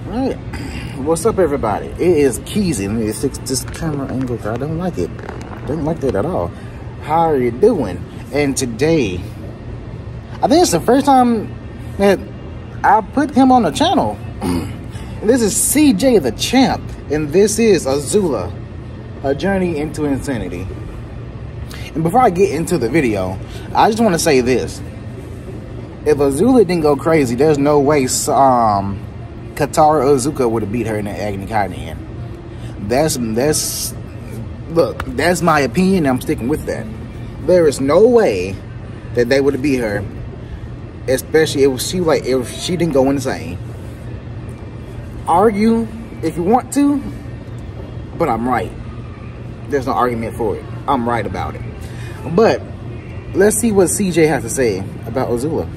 Alright, what's up everybody? It is Keezy. Let me fix this camera angle because I don't like it. Don't like that at all. How are you doing? And today, I think it's the first time that I put him on the channel. This is CJ the Champ, and this is Azula, A Journey into Insanity. And before I get into the video, I just want to say this. If Azula didn't go crazy, there's no way Katara Ozuka would have beat her in the Agni Kainen. Look, that's my opinion, and I'm sticking with that. There is no way that they would have beat her, especially if she didn't go insane. Argue if you want to, but I'm right. There's no argument for it. I'm right about it. But let's see what CJ has to say about Azula.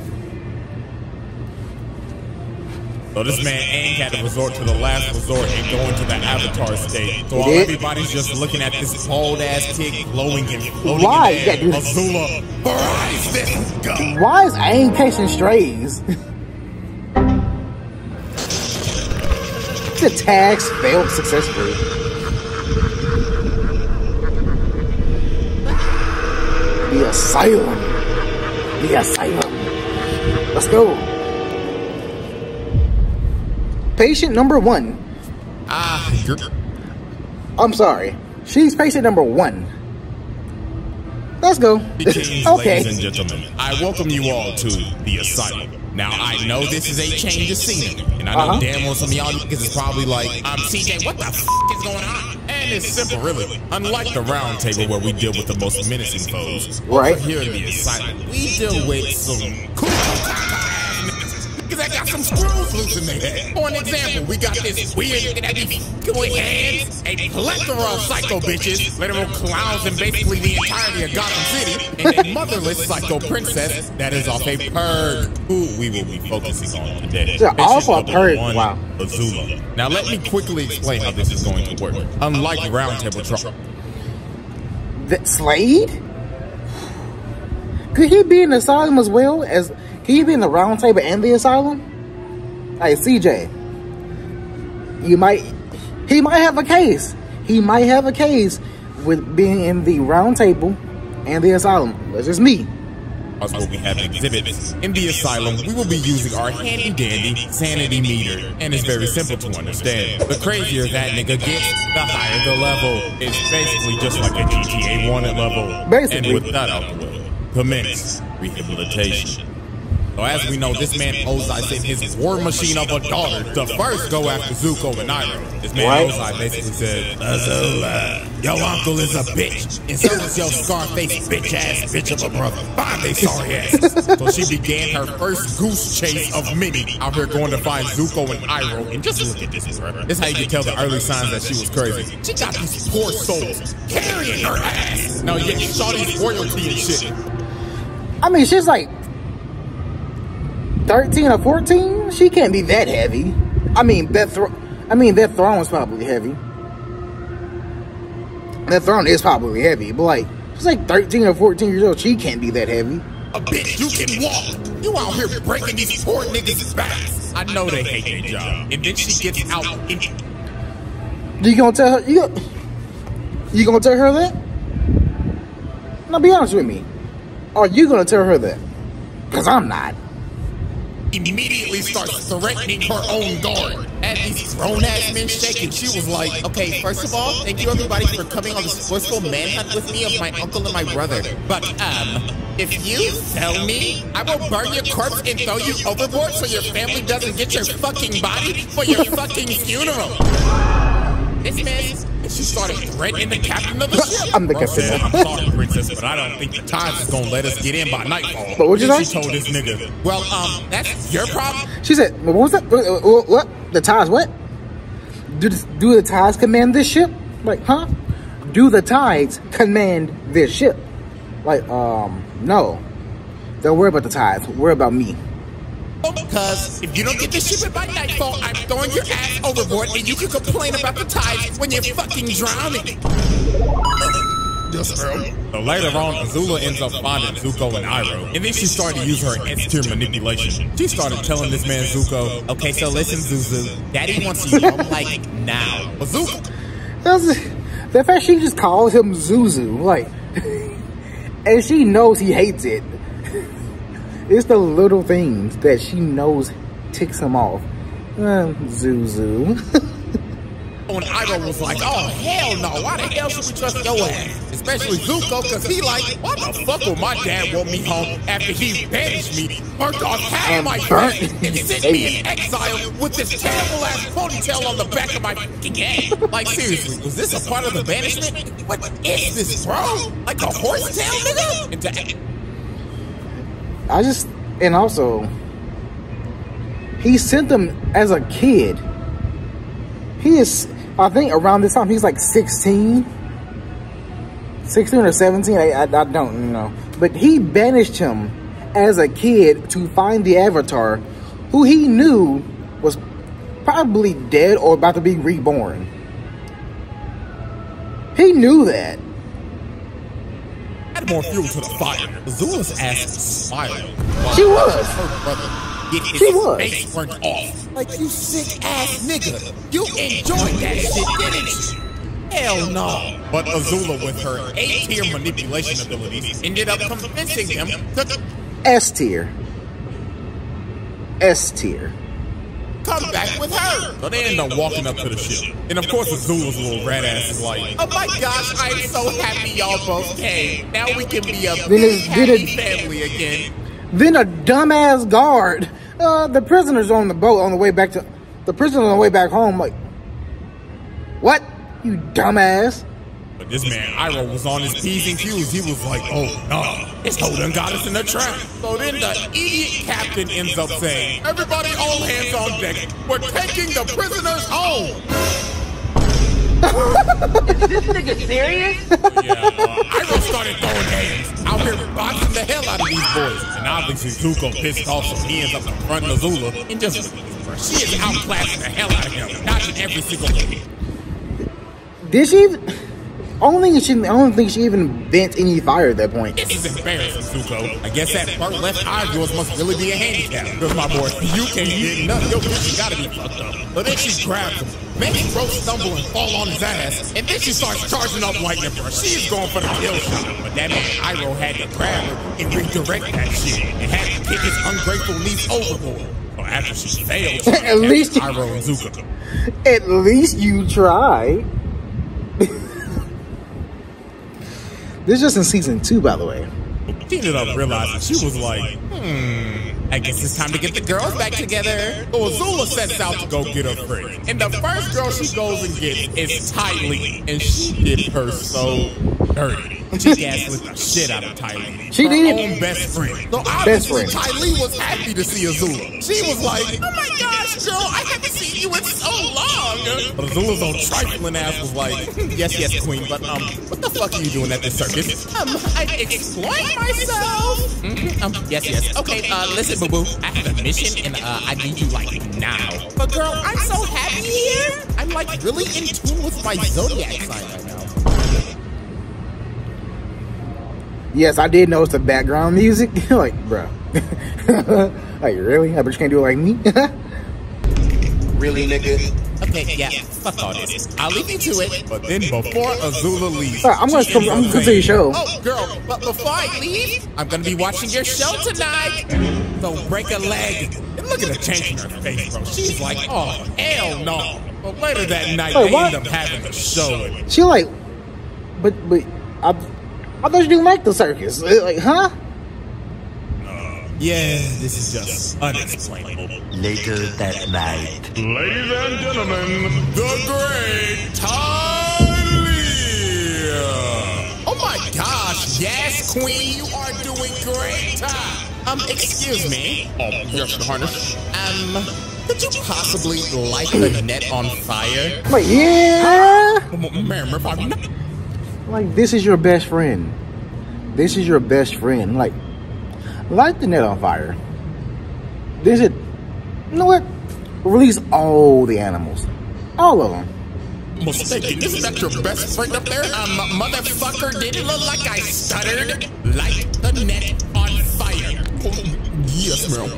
So this man Aang had to resort to the last resort and go into the Avatar state. So while everybody's just looking at this old ass tick glowing and floating Why? in the air, Azula, rise this gun. Why is Aang catching strays? The tags failed successfully. The asylum. The asylum. Let's go. Patient number 1. I'm sorry. She's patient number 1. Let's go. Okay. Ladies and gentlemen, I welcome you all to the asylum. Now, I know this is a change of scenery, and I know damn well some of y'all niggas is probably like, CJ, what the f*** is going on? And it's simple, really. Unlike the round table where we deal with the most menacing foes, over here in the asylum, we deal with some cool because I got some screws loose in their head. For an example, we got this weird nigga that be with hands, a plethora of psycho bitches, literal clowns in basically the entirety of Gotham City, and a motherless psycho princess that is off a purge, who we will be focusing on today. Yeah, off a purge. Wow. Azula. Now let me quickly explain how this is going to work. Unlike roundtable trouble. Slade? Could he be in the asylum as well as? Can he be in the round table and the asylum? Hey, CJ. He might have a case. He might have a case with being in the round table and the asylum. That's just me. Also, we have exhibits. In the asylum, we will be using our handy-dandy sanity meter, and it's very simple to understand. The crazier that nigga gets, the higher the level. It's basically just like a GTA wanted level. Basically. And with that out the way, commence rehabilitation. So as we know, this man Ozai sent his war machine of a daughter to first go after Zuko and Iroh. This man Ozai basically said, Azula, your uncle is a bitch, and so is your Scarface bitch-ass bitch of a brother. Find they sorry asses. So she began her first goose chase of many out here going to find Zuko and Iroh. And just look at this, bro. This is how you can tell the early signs that she was crazy. She got these poor souls carrying her ass. Now, yeah, you saw these royalty and shit. I mean, she's like 13 or 14? She can't be that heavy. I mean, that throne is probably heavy. That throne is probably heavy, but like, she's like 13 or 14 years old. She can't be that heavy. A bitch, you can walk. You out here breaking these poor niggas' backs. I know they hate their job. And then she gets out and... You gonna tell her? You gonna tell her that? Now be honest with me. Are you gonna tell her that? Because I'm not. Immediately starts threatening her own guard. At these grown-ass men shaking, she was like, okay, first of all, thank you everybody for coming on this forceful manhunt with me of my uncle and my brother. But, if you tell me, I will burn your corpse and throw you overboard so your family doesn't get your fucking body for your fucking funeral. This man, she started threatening the captain of the ship. I'm the captain. I'm sorry, princess, but I don't think the tides is gonna let us get in by nightfall. But what you say? She told this nigga, well, that's your problem. She said, what was that? What? The tides what? Do the tides command this ship? Like, huh? Do the tides command this ship? Like, no. Don't worry about the tides. Worry about me. Because if you don't get this ship in by nightfall, I'm throwing your ass overboard and you can complain about the tides when you're fucking drowning. good smell. So later on, Azula ends up finding Zuko and Iroh, and then she started to use her S-tier manipulation. She started telling this man Zuko, okay, so listen, Zuzu, Daddy wants you home like now. But Zuko, the fact she just calls him Zuzu, like, and she knows he hates it. It's the little things that she knows ticks him off. Zuzu. when Iroh was like, oh, hell no, why the hell should we trust your ass? Especially Zuko, because he like, why the fuck will my dad want me home after he banished me, burnt off half my face, and sent me in exile with this terrible-ass ponytail on the back of my fucking head? Like, seriously, was this a part of the banishment? What is this, bro? Like a horsetail, nigga? And also, he sent them as a kid. He is, I think around this time, he's like 16 or 17, I don't know. But he banished him as a kid to find the Avatar, who he knew was probably dead or about to be reborn. He knew that. Add more fuel to the fire. Azula's ass smiling. She was. Her brother get his face burnt off. Like, you sick ass nigga. You enjoyed that shit, didn't you? Hell no. But Azula, with her A-tier manipulation abilities, ended up convincing him to S-tier. S-tier. come back with her. So they end up walking up to the ship. And of course, Azula's little rat ass is like, oh my gosh, I'm so happy y'all both came. Now we can be a big happy family again. Then a dumbass guard. The prisoners on the boat on the way back home. Like, what? You dumbass. But this man, Iroh, was on his P's and Q's. He was like, oh, no, this hoe done got us in a trap. So then the idiot captain ends up saying, everybody all hands on deck. We're taking the prisoners home. Is this nigga serious? Iroh started throwing hands out here boxing the hell out of these boys. And obviously Zuko pissed off, so he ends up confronting Azula and just, she is outclassing the hell out of him, dodging every single hit. Did she even? I don't think she even bent any fire at that point. This is embarrassing, Zuko. I guess that burnt left eye of yours must really be a handicap. Because my boy, you can't get nothing. Your bitch gotta be fucked up. But then she grabs him, makes him stumble and fall on his ass, and then she starts charging up lightning for her. She is going for the kill shot. But that man Iroh had to grab her and redirect that shit, and had to kick his ungrateful niece overboard. So after she failed, she at least Iroh and Zuko. At least you tried. This is just in season 2, by the way. She ended up realizing, she was like, I guess it's time to get the girls back together. So Azula sets out to go get her friend. And the first girl she goes and gets is Ty Lee. And she did her so dirty. She gaslit the shit out of Ty Lee. She did. Her own best friend. So obviously Ty Lee was happy to see Azula. She was like, oh my gosh, girl, I haven't seen you in so long. But Azula's old trifling ass was like, yes, queen, but what the fuck are you doing at this circus? I exploit myself. Yes. Okay, listen, boo-boo, I have a mission and I need you like now. But girl, I'm so happy here. I'm like really in tune with my zodiac sign right now. Yes, I did notice the background music. Like, bro. Like, really? I bet you can't do it like me. Really, nigga? Okay, yeah, fuck all this. I'll leave you to it. But then before Azula leaves, I'm gonna see your show. Oh, girl, but before I leave, I'm gonna be watching your show tonight. So break a leg. And look at the change in her face, bro. She's like, oh, hell no. But later that night, they end up having a show. She like, but I thought you didn't like the circus. Like, huh? Yeah, this is just unexplainable. Later that night. Ladies and gentlemen, the great Ty Lee. Oh my gosh, yes, queen, you are doing great. Excuse me. Oh, yes, Your Highness. Could you possibly light the net on fire? Like, yeah. Ma'am, if I'm not... Like, this is your best friend. This is your best friend. Like, light the net on fire. You know what? Release all the animals. All of them. mistaken. Isn't that your best friend up there? Motherfucker, did it look like I stuttered? Light the net on fire. Oh, yes, Meryl.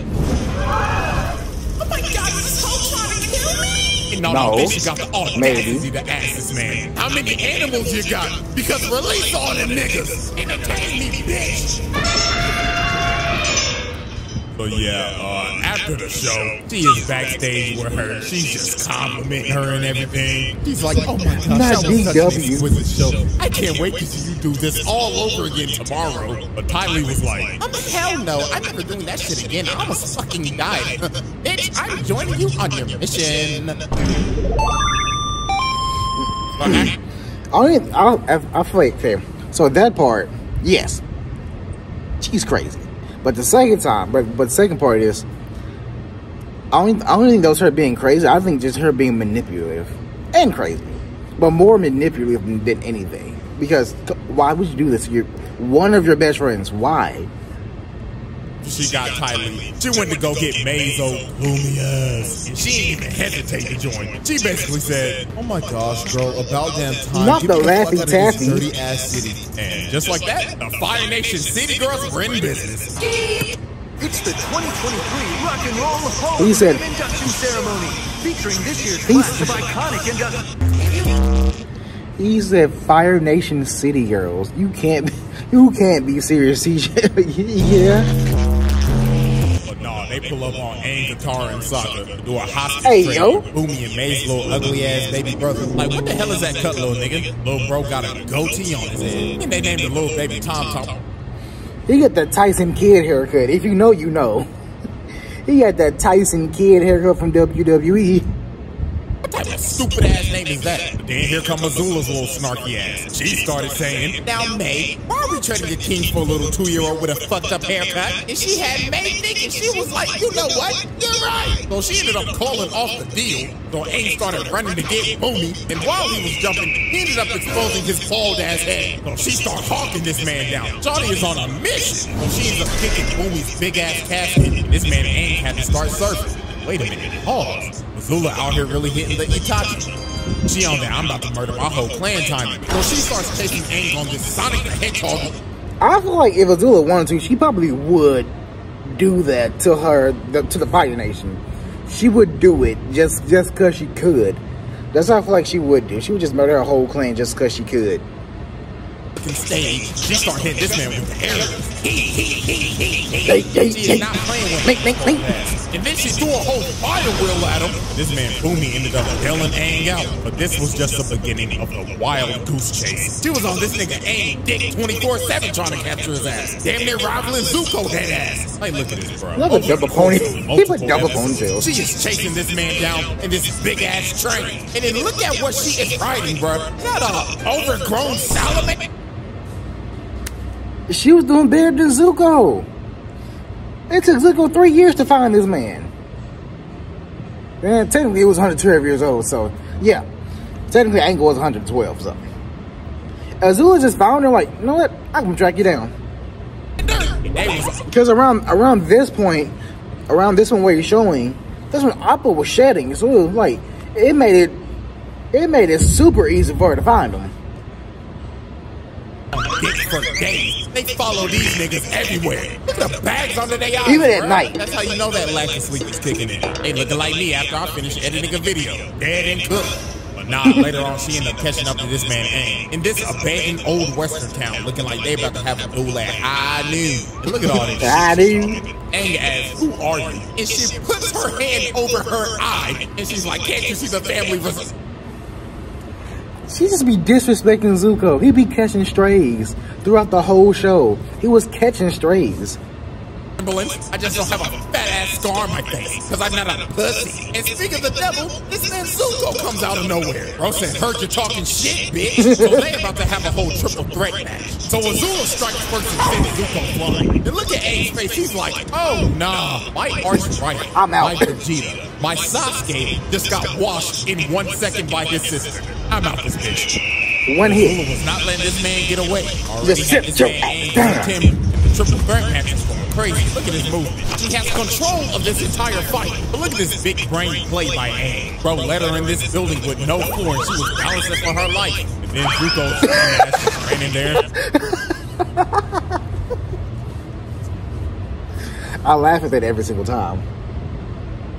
Oh my God, is this hoe trying to kill me? No, bitch, you got the audacity to ask this man, how many animals you got? Because release all them niggas. Entertain me, bitch. So yeah, after the show, she is backstage with her. She's just complimenting her and everything. She's like, oh my gosh, that was such an exquisite show. I can't wait to see you do this all over again tomorrow. But Tylee was like, hell no, I'm never doing that shit again. I almost fucking died. Bitch, I'm joining you on your mission. I feel like, okay, so that part, yes, she's crazy. But the second time, but the second part is, I don't think that was her being crazy. I think just her being manipulative and crazy, but more manipulative than anything. Because why would you do this? You're one of your best friends. Why? She got Tylee. She went to go get May's old gloomy ass. And she didn't even hesitate to join. She basically said, oh my gosh, girl, about damn time. Not the Laffy Taffy. Dirty ass city. And just like that, the Fire Nation City Girls were in business. It's the 2023 Rock and Roll Hall He said, induction ceremony, featuring this year's class of iconic induction. He said, Fire Nation City Girls. You can't be serious, CJ. Yeah. They pull up on Aang, Guitar, and Sokka, do a hostage trade with Boomy and May's little ugly ass baby brother. Like, what the hell is that cut, little nigga? Little bro got a goatee on his head. And they named the little baby Tom Tom. He got that Tyson Kidd haircut. If you know, you know. He got that Tyson Kidd haircut from WWE. What type of stupid ass name is that? But then here come Azula's little snarky ass. She started saying, now May, why are we trading your king for a little 2-year-old with a fucked up haircut? And she had May thinking, she was like, you know what? You're right. So she ended up calling off the deal. So Aang started running to get Boomy. And while he was jumping, he ended up exposing his bald ass head. So she started hawking this man down. Johnny is on a mission. So she ends up kicking Boomy's big ass casket. And this man Aang had to start surfing. Wait a minute, pause. Azula out here really hitting the Itachi. She on there, I'm about to murder my whole clan time. So she starts chasing Aang on this Sonic the Hedgehog. I feel like if Azula wanted to, she probably would do that to to the Fire Nation. She would do it just because she could. That's what I feel like she would do. She would just murder her whole clan just because she could. Stage, she started hitting this man with the arrows. She is not playing with him. And then she threw a whole fire wheel at him. This man Boomy ended up bailing Aang out. But this was just the beginning of the wild goose chase. She was on this nigga Aang dick 24/7 trying to capture his ass. Damn near rivaling Zuko head ass. Like, look at this, bro. Look at double pony. He put double ponytail. She is chasing this man down in this big ass train. And then look at what she is riding, bro. Not a overgrown salamander. She was doing better than Zuko. It took Zuko 3 years to find this man. And technically, it was 112 years old, so yeah. Technically, Aang was 112, so. Azula just found her like, you know what? I can track you down. Because around this point, around this one where you're showing, that's when Appa was shedding. So it was like, it made it super easy for her to find him. For days. They follow these niggas everywhere. Look at the bags under their eyes. Even at night. That's how you know that lack of sleep is kicking in. They looking like me after I finish editing a video. Dead and cooked. But nah, later on she ended up catching up to this man Aang. In this abandoned old western town, looking like they about to have a duel at high noon. And look at all this shit. Aang asks, who are you? And she puts her hand over her eye. And she's like, can't you see the family was... She just be disrespecting Zuko. He be catching strays throughout the whole show. He was catching strays. I just don't have a fat ass scar on my face because I'm not a pussy. And speaking of the devil, this man Zuko comes out of nowhere. Bro said, heard you talking shit, bitch. So they about to have a whole triple threat match. So Azula strikes first and sends Zuko flying. And look at Aang's face. He's like, oh nah, my arch right. I'm out. My Vegeta, my Sasuke just got washed in 1 second by his sister. I'm out this bitch. One hit. Azula was not letting this man get away. Just sit your ass down. The triple threat match is going crazy. Look at his movement. He has control of this entire fight. But look at this big brain play by Aang. Bro let her in this building with no floor and she was balancing for her life. And then Zuko ran in there. I laugh at that every single time.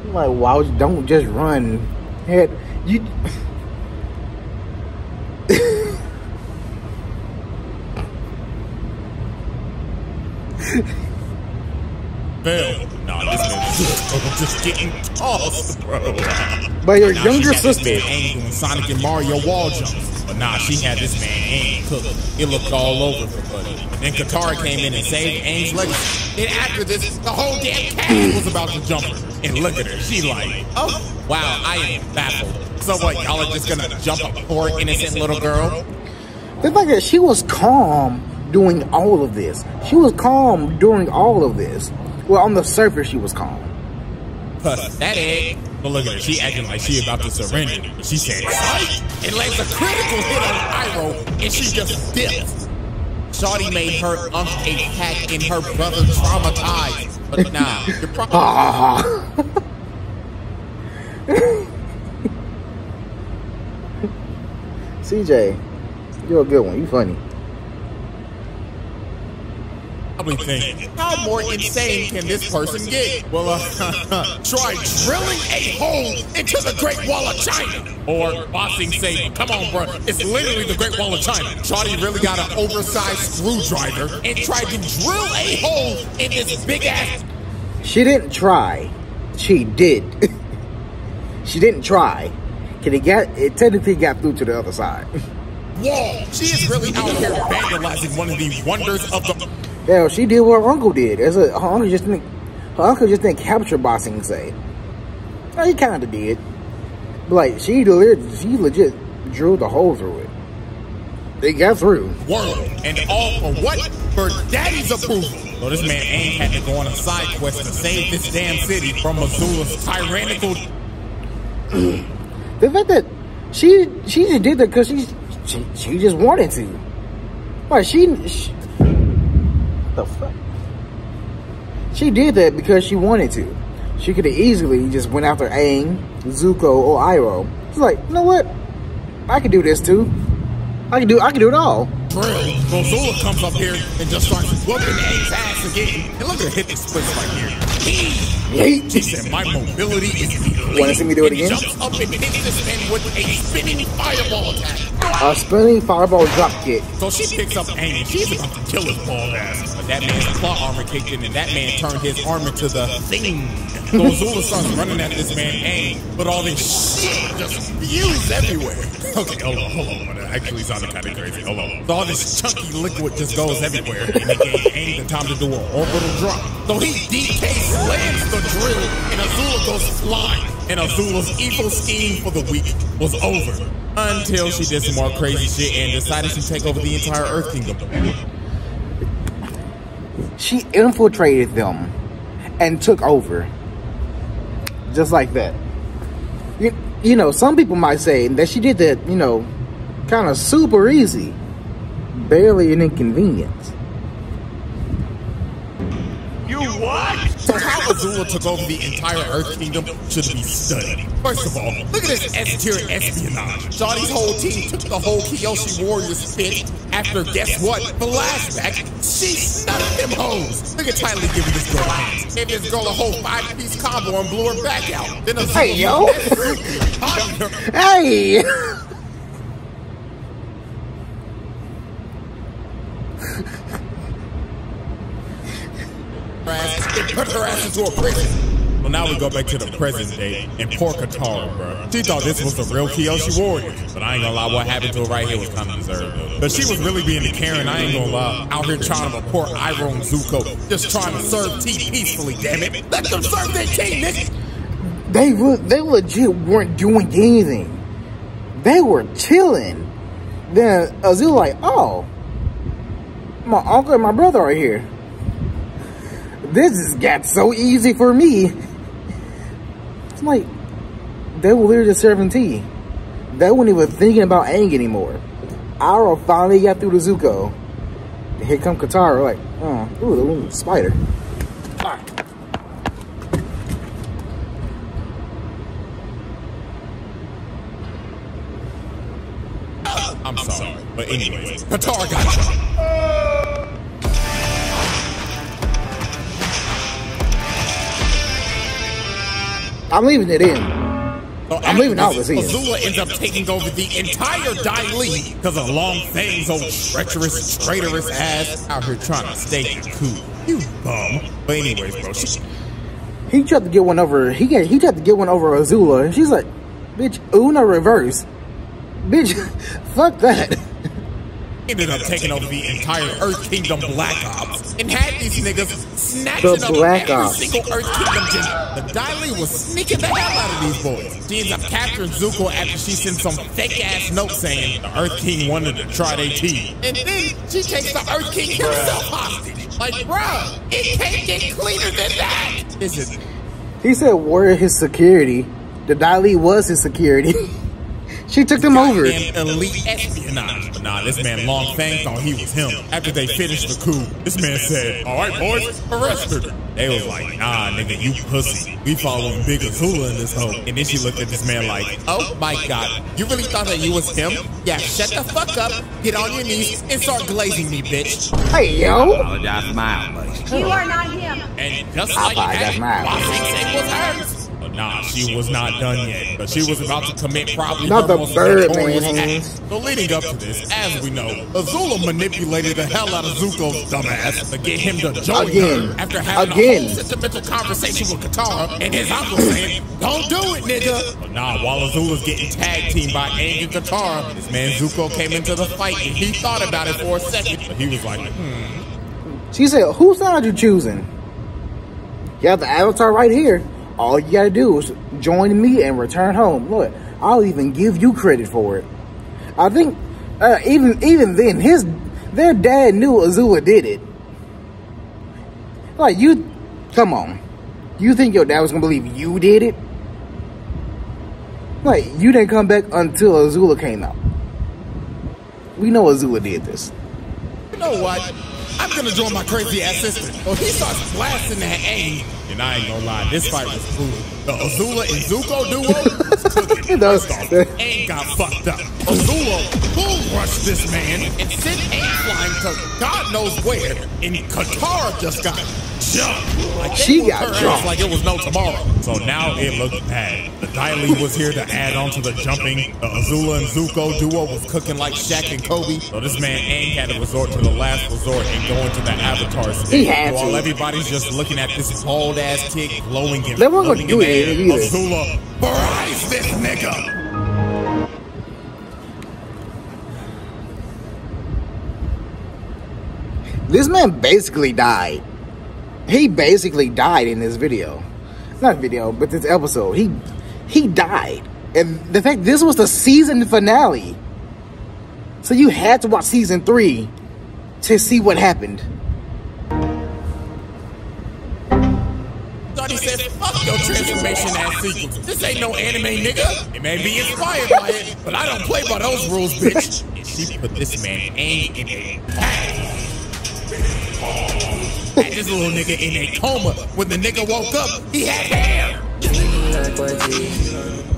I'm like, why would you don't just run? Head you Phil. Nah, this man is just getting tossed, bro. By your younger sister. Aang doing Sonic and Mario wall jumps. But nah, she had this man Aang cooked. It looked all over for Buddy. Then Katara came in and saved Aang's legacy. Then after this, the whole damn cast was about to jump her. And look at her, she like, oh, wow, I am baffled. So what, y'all are just gonna jump a poor innocent little girl? The fact that she was calm doing all of this. She was calm during all of this. Well, on the surface, she was calm. That egg. But look at her, she acting like she about to surrender. She said, fight! And lands a critical hit on Iroh, and she just dips. Shawty made her a pack in her brother traumatized. But nah, you're probably... CJ, you're a good one. You funny. Probably thinking, how more insane can this person get? Well, try drilling a hole into the Great Wall of China. Or boxing saber. Come on, bro. It's literally the Great Wall of China. Shawty really got an oversized screwdriver and tried to drill a hole in this big ass. She didn't try. She did. She didn't try. It technically got through to the other side. Wall. She is really out here vandalizing one of the wonders of the... Hell, she did what her uncle did. Her uncle just didn't capture Bossing Say. Well, he kind of did. But like, she legit drilled a hole through it. They got through. World. And all for what? For Daddy's approval. So this man Aang had to go on a side quest to save this damn city from Azula's tyrannical... The fact that she just did that because she just wanted to. Like, the fuck? She did that because she wanted to. She could have easily just went after Aang, Zuko, or Iroh. She's like, you know what? I can do this too. I can do it all. Azula comes up here and just starts whooping Aang's ass again. And look at her hit the splits right here. She said, my mobility is elite. Want to see me do it again? Jumps up and hits this man with a spinning fireball attack. A spinning fireball drop kick. So she picks up Aang and she's about to kill his bald ass. But that man's claw armor kicked in and that man turned his armor to the thing. So Azula starts running at this man Aang, but all this shit just spews everywhere. Okay, hold on. That actually sounded kind of crazy. Hold on. So all this chunky liquid just goes everywhere, and it gave Aang the time to do an orbital drop. So he DK slams the drill, and Azula goes flying. And Azula's evil scheme for the week was over. Until she did some more crazy shit and decided to take over the entire Earth Kingdom. She infiltrated them and took over. Just like that. You know, some people might say that she did that, you know, kind of super easy. Barely an inconvenience. You what? So how Azula took over the entire Earth Kingdom should be studied. First of all, look at this S-tier espionage. Shawty's whole team took the whole Kyoshi Warriors pit after, guess what? Flashback, she snuffed them hoes. Look at Tyler giving this girl hands. Gave this girl a whole 5-piece combo and blew her back out. Then Azula, hey, yo. Hey. And put her ass into a prison. Well, now we go back to the present day and poor Katara, bro. She thought this was the real Kyoshi Warrior. But I ain't gonna lie, what happened to her right here was kind of deserved. But she was really being a Karen, I ain't gonna lie. Out here trying to report Iroh and Zuko. Just trying to serve tea peacefully, damn it. Let them serve their tea, nigga. They legit weren't doing anything. They were chilling. Then Azula like, oh, my uncle and my brother are here. This has got so easy for me. It's like, they were literally just serving tea. They weren't even thinking about Aang anymore. Iroh finally got through to Zuko. Here come Katara, like, ooh, the little spider. Ah. I'm sorry, but anyways, Katara got you. I'm leaving it in. So I'm leaving all this in. Azula ends up taking over the entire Dai Li because of Long Fang's old treacherous, traitorous ass out here trying to stay cool. You bum. But anyways, bro, he tried to get one over. He tried to get one over Azula, and she's like, "Bitch, Una reverse, bitch, fuck that." Ended up taking over the entire Earth Kingdom Black Ops and had these niggas snatching up every single Earth Kingdom gen. The Dai Li was sneaking the hell out of these boys. She ends up capturing Zuko after she sends some fake ass note saying the Earth King wanted to try their teeth. And then she takes the Earth King himself hostage. Like, bruh, it can't get cleaner than that. Is it? He said, "We're his security." The Dai Li was his security. She took them over. Elite espionage. But nah, this man Long Fang thought he was him. After they finished the coup, this man said, "All right, boys, arrest her." They was like, "Nah, nigga, you pussy. We following Big Azula in this hoe." And then she looked at this man like, "Oh my God, you really thought that you was him? Yeah, shut the fuck up, get on your knees, and start glazing me, bitch." Hey, yo. Apologize for my outburst. You are not him. And just like that, Bossing said was hers. But nah, she was not done yet. But she was about to commit probably Not her the most bird notorious man. act. So leading up to this, as we know, Azula manipulated the hell out of Zuko's dumbass to get him to join her after having a whole sentimental conversation with Katara and his uncle saying, "Don't do it, nigga." But nah, while Azula's getting tag teamed by Aang and Katara, this man Zuko came into the fight and he thought about it for a second. But he was like, She said, "Whose side you choosing? You have the avatar right here. All you gotta do is join me and return home. Look, I'll even give you credit for it." I think even then, their dad knew Azula did it. Like, you, come on, you think your dad was gonna believe you did it? Like, you didn't come back until Azula came out. We know Azula did this. "You know what? I'm gonna join my crazy ass sister." So he starts blasting that Aang. And I ain't gonna lie, this fight was cool. The Azula and Zuko duo was cooking. Aang got fucked up. Azula bull rushed this man and sent Aang flying to God knows where. And Katara just got jumped. Like she got jumped like it was no tomorrow. So now it looked bad. The Dai Li was here to add on to the jumping. The Azula and Zuko duo was cooking like Shaq and Kobe. So this man Aang had to resort to the last resort and go into the Avatar state. He had to. While everybody's just looking at this bald ass kick glowing and they weren't gonna do it either. Azula, rise this nigga. This man basically died. He basically died in this video. Not video, but this episode. He died. And the fact this was the season finale. So you had to watch season 3 to see what happened. He said, "Fuck your transformation ass sequence. This ain't no anime, nigga. It may be inspired by it, but I don't play by those rules, bitch." And she put this man Aang in a had this little nigga in a coma. When the nigga woke up, he had hair.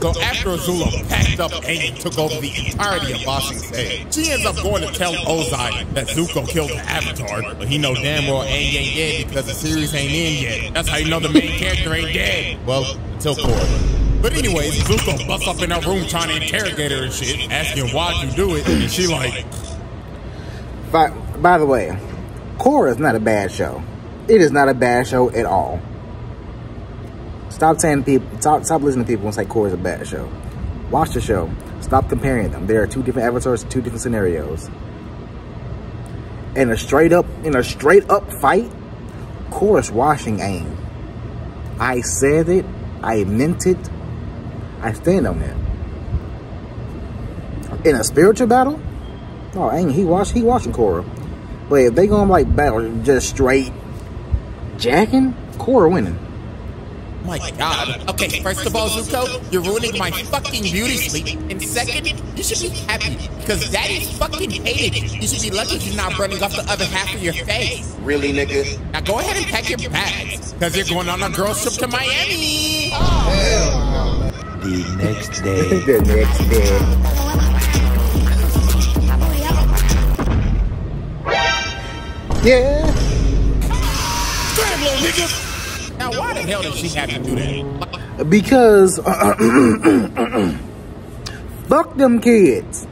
So after Azula packed up Aang and took over the entirety of Ba Sing's head, she ends up going to tell Ozai that Zuko killed the Avatar, but he know damn well Aang ain't dead because the series ain't in yet. That's how you know the main character ain't dead. Well, until Korra. But anyways, Zuko busts up in her room trying to interrogate her and shit, asking why'd you do it, and she like... By the way, Korra is not a bad show. It is not a bad show at all. Stop listening to people and say Korra is a bad show. Watch the show. Stop comparing them. There are two different avatars, two different scenarios. In a straight up fight, Korra's washing Aang. I said it. I meant it. I stand on that. In a spiritual battle, oh Aang, he washing Korra. But if they gonna like battle just straight jacking, Korra winning. My God. Okay, first of all, Zuko, you're ruining my fucking beauty sleep. And second, you should be happy because Daddy fucking hated you. You should be lucky you're not burning off the other half of your face. Really, nigga? Now go ahead and pack your bags because you're going on a girls trip to Miami. The next day. The next day. Yeah. Damn, little nigga. Now, why the hell did she have to do that? Because fuck them kids.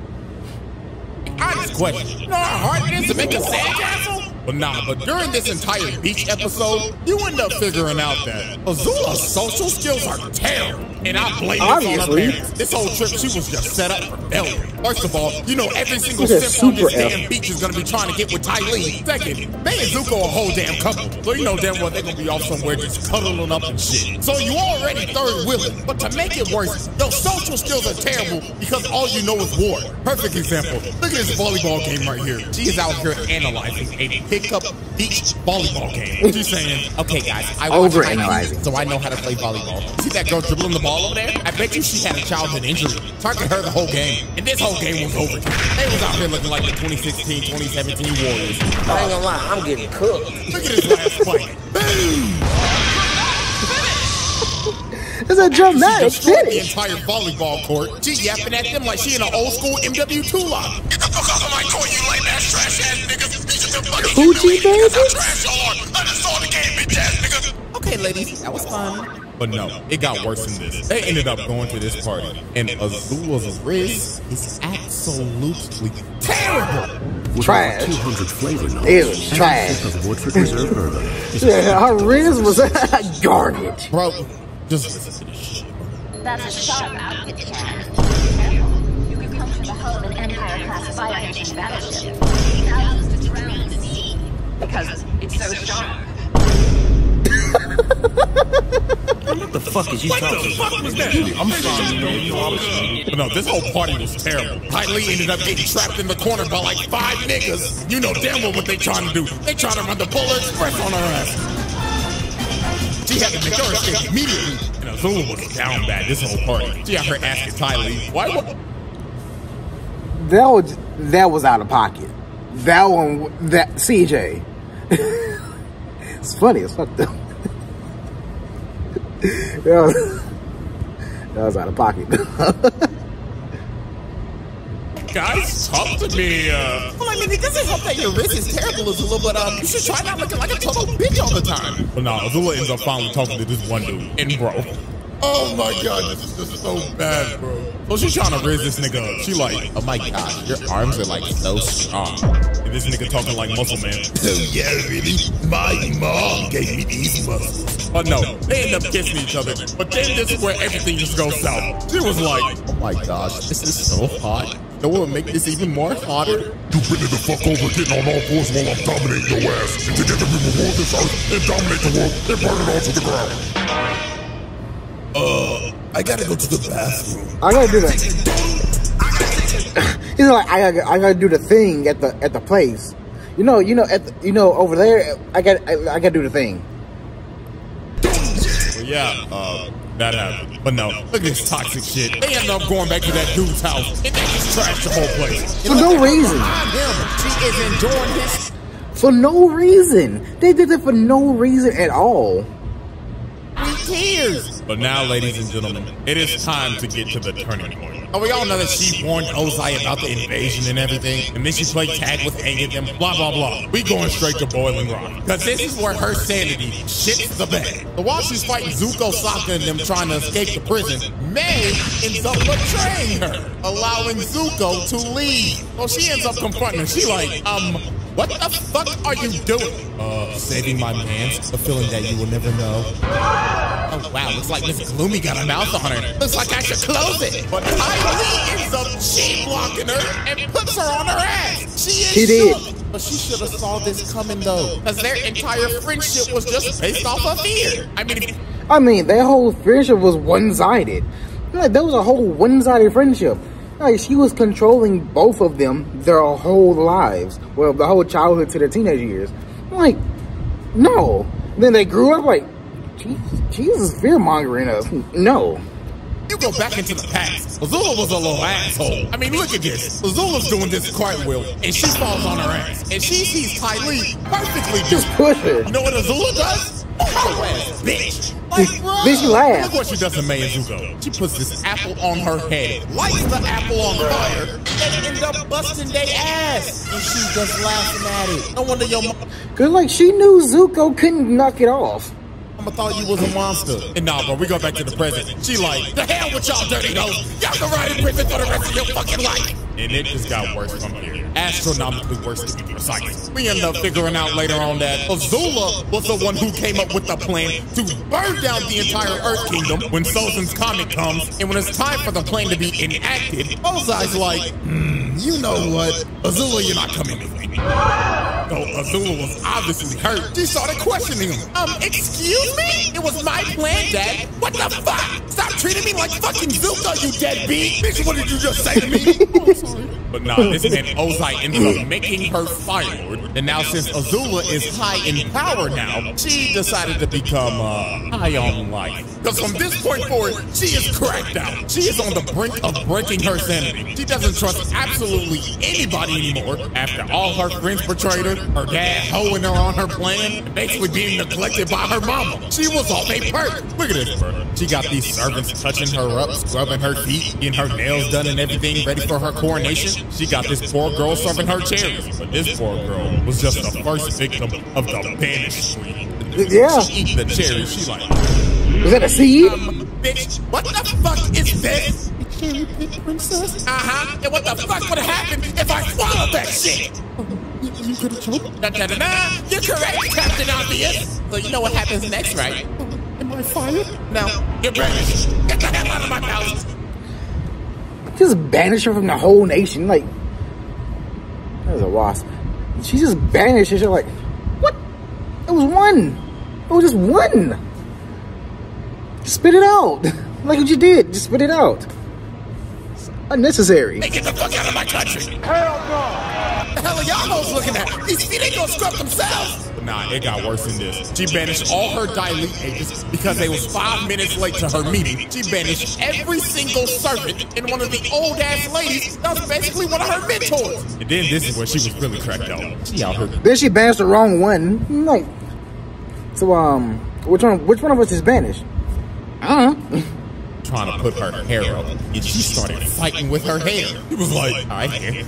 Honest question. You know how hard it is to make a sandcastle? But nah, but during this entire beach episode, you end up figuring out that Azula's social skills are terrible. And I blame this on her parents. This whole trip, she was just set up for failure. First of all, you know every single simp on this damn beach is gonna be trying to get with Ty Lee. Second, they and Zuko a whole damn couple. So you know damn well they're gonna be off somewhere just cuddling up and shit. So you already third wheeling. But to make it worse, your social skills are terrible because all you know is war. Perfect example. Look at this volleyball game right here. She is out here analyzing a pickup beach volleyball game. She's saying, okay guys, I watch overanalyzing, so I know how to play volleyball. See that girl dribbling the ball over there? I bet you she had a childhood injury. Target her the whole game. And this whole game was over. They was out here looking like the 2016, 2017 Warriors. I ain't gonna lie, I'm getting cooked. Look at this last fight. Boom! It's a dramatic She destroyed the finish. entire volleyball court. She yapping at them like she in an old school MW2 lot. Get the fuck off of my court, you lame ass trash ass niggas. Coochie baby? Trash on. I just saw the game, bitch ass niggas. Okay, ladies, that was fun. But no, it got worse than this. They ended up going to this party, and Azula's Riz is absolutely terrible. Trash. 200 flavor notes. It was trash. Of Woodford Reserve bourbon. Yeah, her Riz was garbage. Bro, just listen to this shit. That's a sharp outfit, Chad. Careful. You could come from the hull of an Empire-class fire-nation battleship. Thousands to drown the sea. Because it's so sharp. What the fuck is you talking about? I'm sorry, man. You know I was... But no, this whole party was terrible. Ty Lee ended up getting trapped in the corner by like 5 niggas. You know damn well what they trying to do. They trying to run the Polar Express on her ass. She had to make her escape immediately. And Azula was down bad this whole party. She had her asking Ty Lee, why what? That was out of pocket. That one, that CJ. It's funny as fuck though. That was out of pocket. Guys, talk to me. Well, I mean, it doesn't help that your wrist is terrible, Azula, but you should try not looking like a total bitch all the time. But nah, Azula ends up finally talking to this one dude. And bro, oh my god, this is just so bad, bro. So she's trying to raise this nigga up. She like, oh my god, your arms are like so strong. And this nigga talking like muscle man. Oh yeah, really? My mom gave me these muscles. But no, they end up kissing each other. But then this is where everything just goes south. She was like, oh my gosh, this is so hot. No one will make this even more hotter. You bend the fuck over, getting on all fours while I'm dominating your ass. And together we will rule this earth and dominate the world and burn it all to the ground. I gotta go to the bathroom. I gotta do that. He's like, I gotta do the thing at the place. You know, over there, I gotta do the thing. Well, yeah, that happened. But no, look at this toxic shit. They end up going back to that dude's house and they just trashed the whole place. For no reason. She is enjoying this. For no reason. They did it for no reason at all. Tears. But now, ladies and gentlemen, it is time to get to the turning point. Oh, we all know that she warned Ozai about the invasion and everything, and then she played tag with Aang and them, blah, blah, blah. We going straight to Boiling Rock, because this is where her sanity shits the bed. So while she's fighting Zuko, Sokka, and them trying to escape the prison, May ends up betraying her, allowing Zuko to leave. So she ends up confronting her. She like, what the fuck are you doing? Saving my mans, the feeling that you will never know. Oh wow, looks like Miss Gloomy got a mouth on her. Looks like I should close it. But Kylie ends up cheat-blocking her and puts her on her ass. She did. But she should have saw this coming though, because their entire friendship was just based off of fear. I mean, their whole friendship was one-sided. Like, that was a whole one-sided friendship. Like, she was controlling both of them their whole lives. Well, the whole childhood to their teenage years. I'm like, no. Then they grew up like, Jesus, fear-mongering us. No. You go back into the past. Azula was a little asshole. I mean, look at this. Azula's doing this cartwheel, and she falls on her ass. And she sees Ty Lee perfectly Just push her. You know what Azula does? Her ass, bitch. Like, bro, Then she laughs. look what she does to Meizuko. She puts this apple on her head, lights the apple on fire, and ends up busting their ass. And she's just laughing at it. No wonder your mom. Cause like she knew Zuko couldn't knock it off. I thought you was a monster. And nah, bro, we go back to the present. She like, the hell with y'all dirty nose. Y'all can ride in prison for the rest of your fucking life. And it just got worse from here. Astronomically worse to be precise. We end up figuring out later on that Azula was the one who came up with the plan to burn down the entire Earth Kingdom when Sozin's comet comes. And when it's time for the plan to be enacted, Ozai's like, you know what? Azula, you're not coming with me. So Azula was obviously hurt. She started questioning him. Excuse me? It was my plan, Dad. What the fuck? Stop treating me like fucking Zuko, you deadbeat. Bitch, what did you just say to me? Oh, I'm sorry. But nah, this man Ozai ended up making her Fire Lord. And now since Azula is high in power now, she decided to become high on life. Because from this point forward, she is cracked out. She is on the brink of breaking her sanity. She doesn't trust absolutely anybody anymore. After all her friends betrayed her dad hoeing her on her plan, and basically being neglected by her mama. She was off a perk. Look at this, bro. She got these servants touching her up, scrubbing her feet, getting her nails done and everything ready for her coronation. She got this poor girl serving her cherries. But this poor girl was just the first victim of the banished queen. Yeah. She eat the cherries. She like, Was that a seed? bitch, what the fuck is this? Cherry pit princess? And what the fuck would have happened if I swallowed that shit? You could have choked. Da-da-da-da. You're correct, Captain Obvious. So you know what happens next, right? Am I fired? No. You're banished. Get the hell out of my palace. Just banish her from the whole nation. Like, that was a wasp. She just banished her. She's like, what? It was one. It was just one. Just spit it out. Like what you did. Just spit it out. It's unnecessary. Hey, get the fuck out of my country. Hell no. The hell are y'all hoes looking at? These feet ain't gonna scrub themselves. But nah, it got worse than this. She banished all her dilute agents because they was 5 minutes late to her meeting. She banished every single servant and one of the old ass ladies that was basically one of her mentors. And then this is where she was really cracked out. She out here. Then she banished the wrong one. I'm like, so which one of us is banished? Trying to put her hair up, and she started fighting with her hair. He was like, all right, hair.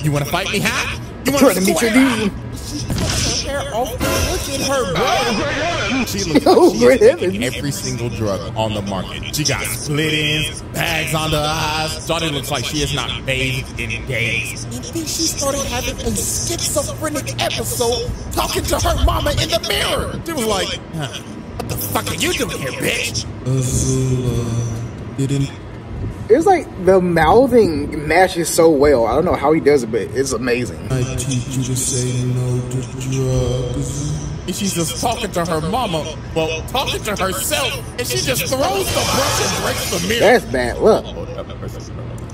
You want to fight me, huh? You want to meet your dude? She put her hair off. Look at her, bro. She looks like she's taking every single drug on the market. She got split ends, bags under her eyes. Johnny looks like she has not bathed in days. And then she started having a schizophrenic episode talking to her mama in the mirror. She was like, what the fuck are you doing here, bitch? Azula didn't. It's like the mouthing matches so well. I don't know how he does it, but it's amazing. I teach you to say no to drugs. And she's just talking to her mama, well, talking to herself, and she just throws the brush and breaks the mirror. That's bad luck.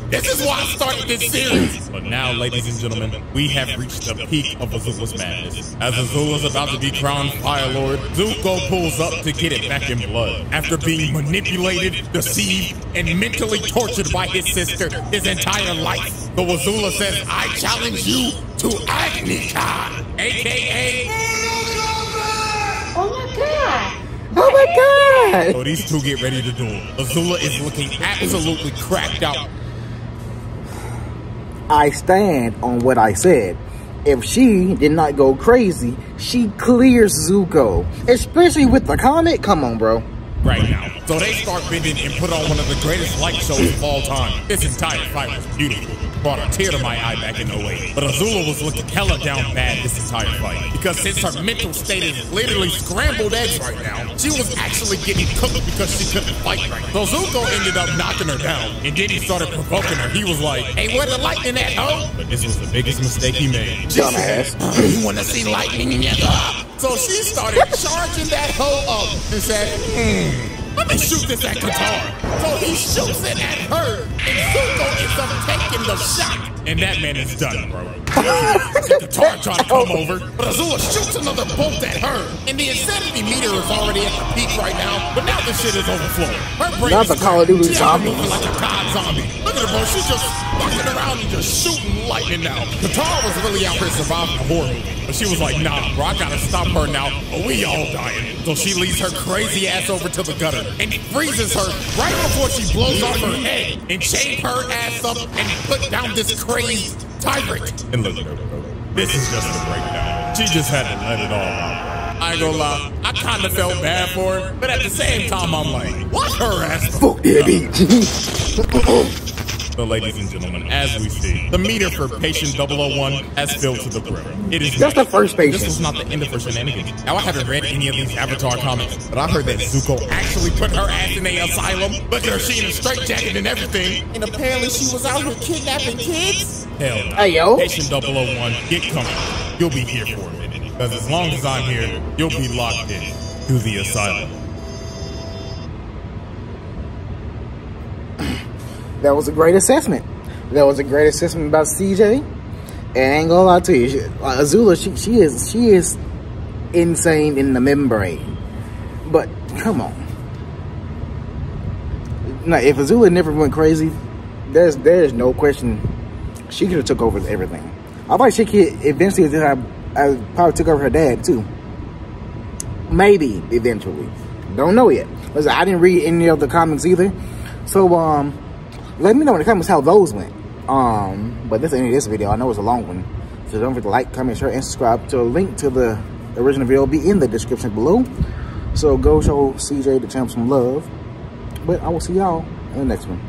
This is why I started this series. But now, ladies and gentlemen, we have reached the peak of Azula's madness. As Azula's about to be crowned Fire Lord, Zuko pulls up to get it back in blood. After being manipulated, deceived, and mentally tortured by his sister his entire life. So Azula says, I challenge you to Agni Khan, a.k.a. Oh my god! Oh my god! So these two get ready to duel. Azula is looking absolutely cracked out. I stand on what I said. If she did not go crazy, she clears Zuko. Especially with the comet. Come on, bro. Right now. So they start bending and put on one of the greatest light shows of all time. This entire fight was beautiful. Brought a tear to my eye back in 08. But Azula was looking hella down bad this entire fight. Because since her mental state is literally scrambled eggs right now, she was actually getting cooked because she couldn't fight right. So Zuko ended up knocking her down. And then he started provoking her. He was like, hey, where the lightning at, ho? But this was the biggest mistake he made. She Dumbass. said, you wanna see lightning in your eye? So she started charging that hoe up and said, let me shoot this at Qatar. So he shoots it at her, and Zuko ends up taking the shot. and that man is done, bro. Katara trying to come over, but Azula shoots another bolt at her. And the insanity meter is already at the peak right now, but now this shit is overflowing. Her brain Not the Call of Duty zombie. Like a god zombie. Look at her, bro. She's just fucking around and just shooting lightning now. Katara was really out here surviving a horror movie, but she was like, nah, bro, I gotta stop her now, or we all dying. So she leads her crazy ass over to the gutter and freezes her right before she blows off her head and chains her ass up and put down this crazed tyrant. And look at her, bro. This is just a breakdown. She just had to let it all out. I ain't gonna lie, I kinda felt bad for her, but at the same time, I'm like, what her ass? Fuck that bitch. So, ladies and gentlemen, as we see, the meter for patient 001 has filled to the brim. It is That's the first patient. This was not the end of her shenanigans. Now, I haven't read any of these Avatar comics, but I heard that Zuko actually put her ass in a asylum. Look at her, she in a straitjacket and everything. And apparently she was out here kidnapping kids. Hell no. Hey, yo. Patient 001, get comfortable. You'll be here for a minute. Because as long as I'm here, you'll be locked in to the asylum. That was a great assessment. That was a great assessment about CJ. And I ain't gonna lie to you, Azula, she is insane in the membrane. But come on. Now, if Azula never went crazy, there's no question she could have took over everything. I thought she could eventually I probably took over her dad too. Maybe eventually. Don't know yet. Listen, I didn't read any of the comics either. So let me know in the comments how those went. But that's the end of this video. I know it's a long one. So don't forget to like, comment, share, and subscribe. To a link to the original video will be in the description below. So go show CJ the champ some love. But I will see y'all in the next one.